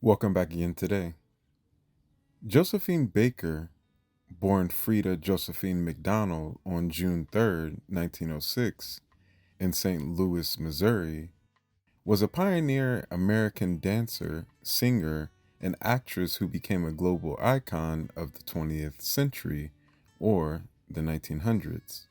Welcome back again today. Josephine Baker, born Frida Josephine McDonald on June 3rd, 1906, in St. Louis, Missouri, was a pioneer American dancer, singer, and actress who became a global icon of the 20th century, or the 1900s.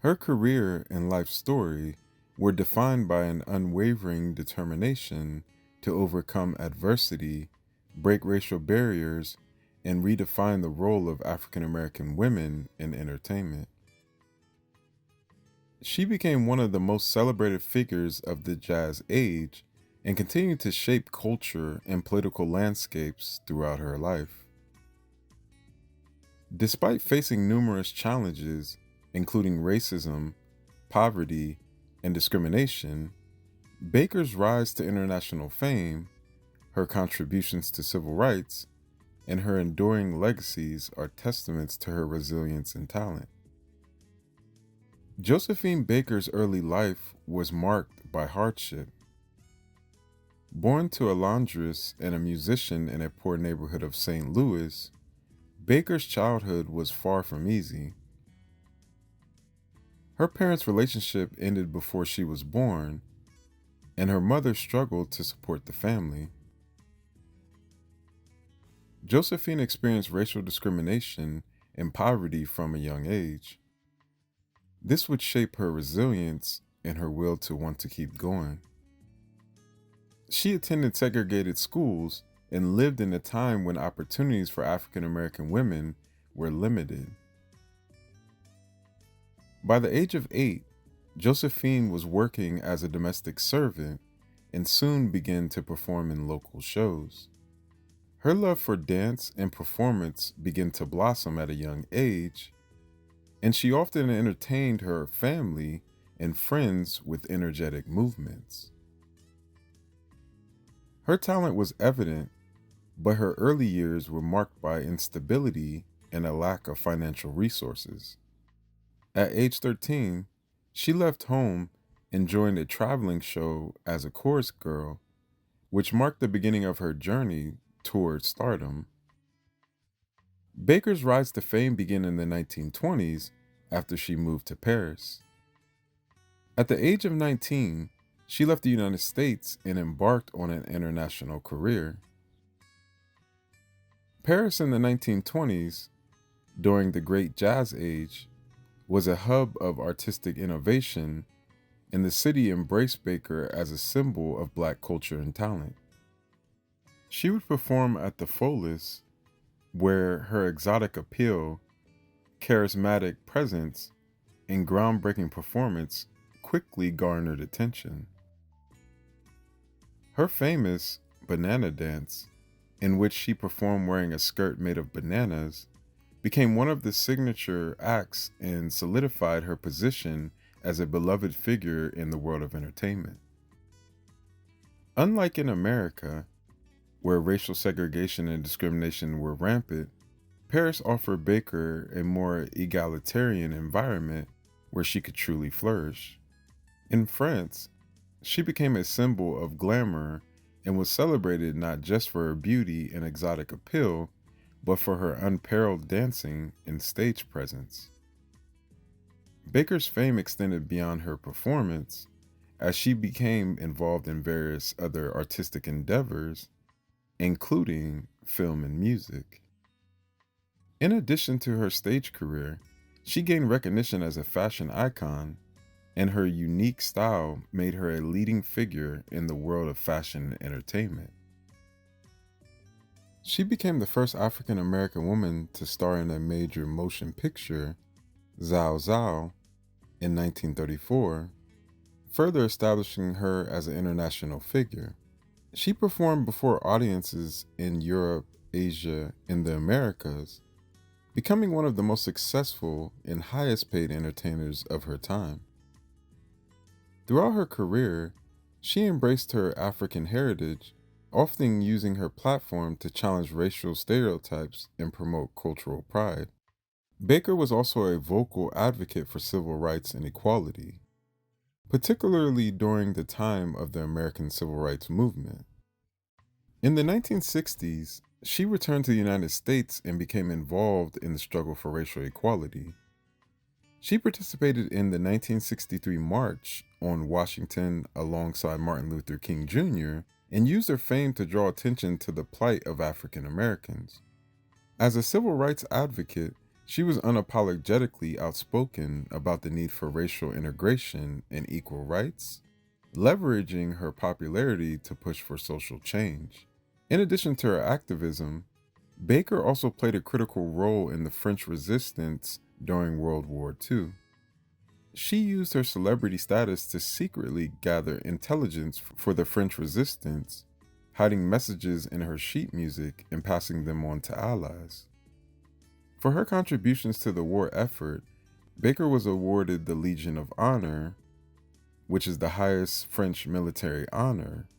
Her career and life story were defined by an unwavering determination to overcome adversity, break racial barriers, and redefine the role of African American women in entertainment. She became one of the most celebrated figures of the jazz age and continued to shape culture and political landscapes throughout her life. Despite facing numerous challenges, including racism, poverty, and discrimination, Baker's rise to international fame, her contributions to civil rights, and her enduring legacies are testaments to her resilience and talent. Josephine Baker's early life was marked by hardship. Born to a laundress and a musician in a poor neighborhood of St. Louis, Baker's childhood was far from easy. Her parents' relationship ended before she was born, and her mother struggled to support the family. Josephine experienced racial discrimination and poverty from a young age. This would shape her resilience and her will to want to keep going. She attended segregated schools and lived in a time when opportunities for African American women were limited. By the age of 8, Josephine was working as a domestic servant and soon began to perform in local shows. Her love for dance and performance began to blossom at a young age, and she often entertained her family and friends with energetic movements. Her talent was evident, but her early years were marked by instability and a lack of financial resources. At age 13, she left home and joined a traveling show as a chorus girl, which marked the beginning of her journey toward stardom. Baker's rise to fame began in the 1920s after she moved to Paris. At the age of 19, she left the United States and embarked on an international career. Paris in the 1920s, during the Great Jazz Age, was a hub of artistic innovation, and the city embraced Baker as a symbol of Black culture and talent. She would perform at the Follies, where her exotic appeal, charismatic presence, and groundbreaking performance quickly garnered attention. Her famous Banana Dance, in which she performed wearing a skirt made of bananas, became one of the signature acts and solidified her position as a beloved figure in the world of entertainment. Unlike in America, where racial segregation and discrimination were rampant, Paris offered Baker a more egalitarian environment where she could truly flourish. In France, she became a symbol of glamour and was celebrated not just for her beauty and exotic appeal, but for her unparalleled dancing and stage presence. Baker's fame extended beyond her performance, as she became involved in various other artistic endeavors, including film and music. In addition to her stage career, she gained recognition as a fashion icon, and her unique style made her a leading figure in the world of fashion and entertainment. She became the first African American woman to star in a major motion picture, Zao Zao, in 1934, further establishing her as an international figure. She performed before audiences in Europe, Asia, and the Americas, becoming one of the most successful and highest paid entertainers of her time. Throughout her career, she embraced her African heritage, often using her platform to challenge racial stereotypes and promote cultural pride. Baker was also a vocal advocate for civil rights and equality, particularly during the time of the American Civil Rights Movement. In the 1960s, she returned to the United States and became involved in the struggle for racial equality. She participated in the 1963 March on Washington alongside Martin Luther King Jr. and used her fame to draw attention to the plight of African Americans. As a civil rights advocate, she was unapologetically outspoken about the need for racial integration and equal rights, leveraging her popularity to push for social change. In addition to her activism, Baker also played a critical role in the French resistance during World War II. She used her celebrity status to secretly gather intelligence for the French resistance, hiding messages in her sheet music and passing them on to allies. For her contributions to the war effort, Baker was awarded the Legion of Honor, which is the highest French military honor.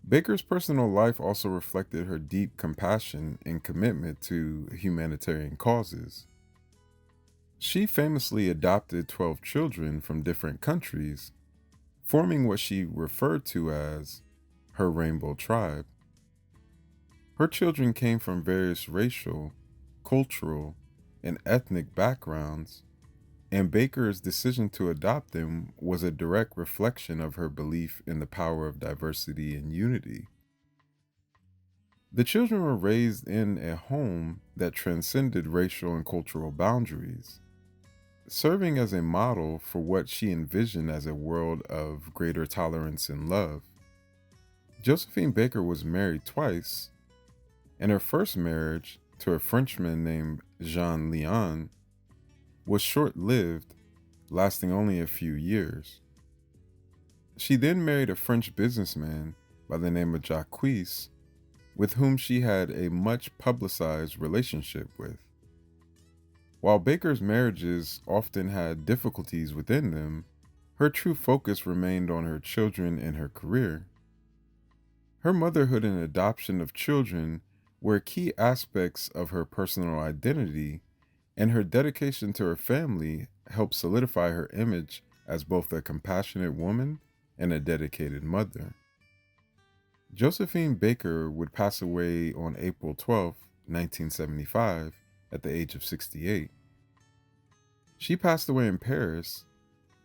Baker's personal life also reflected her deep compassion and commitment to humanitarian causes. She famously adopted 12 children from different countries, forming what she referred to as her rainbow tribe. Her children came from various racial, cultural, and ethnic backgrounds, and Baker's decision to adopt them was a direct reflection of her belief in the power of diversity and unity. The children were raised in a home that transcended racial and cultural boundaries, serving as a model for what she envisioned as a world of greater tolerance and love. Josephine Baker was married twice, and her first marriage, to a Frenchman named Jean Leon, was short-lived, lasting only a few years. She then married a French businessman by the name of Jacques, with whom she had a much publicized relationship with. While Baker's marriages often had difficulties within them, her true focus remained on her children and her career. Her motherhood and adoption of children were key aspects of her personal identity, and her dedication to her family helped solidify her image as both a compassionate woman and a dedicated mother. Josephine Baker would pass away on April 12, 1975, at the age of 68. She passed away in Paris,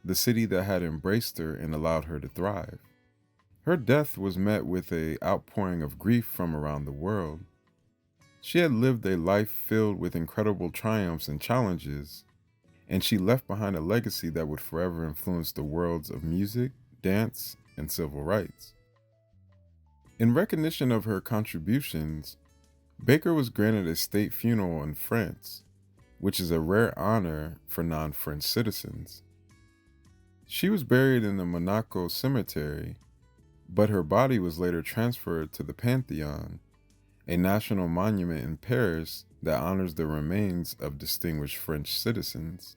the city that had embraced her and allowed her to thrive. Her death was met with an outpouring of grief from around the world. She had lived a life filled with incredible triumphs and challenges, and she left behind a legacy that would forever influence the worlds of music, dance, and civil rights. In recognition of her contributions, Baker was granted a state funeral in France, which is a rare honor for non-French citizens. She was buried in the Monaco cemetery, but her body was later transferred to the Pantheon, a national monument in Paris that honors the remains of distinguished French citizens.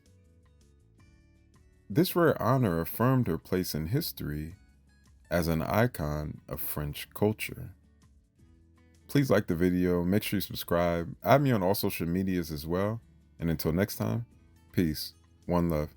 This rare honor affirmed her place in history as an icon of French culture. Please like the video, make sure you subscribe, add me on all social medias as well, and until next time, peace, one love.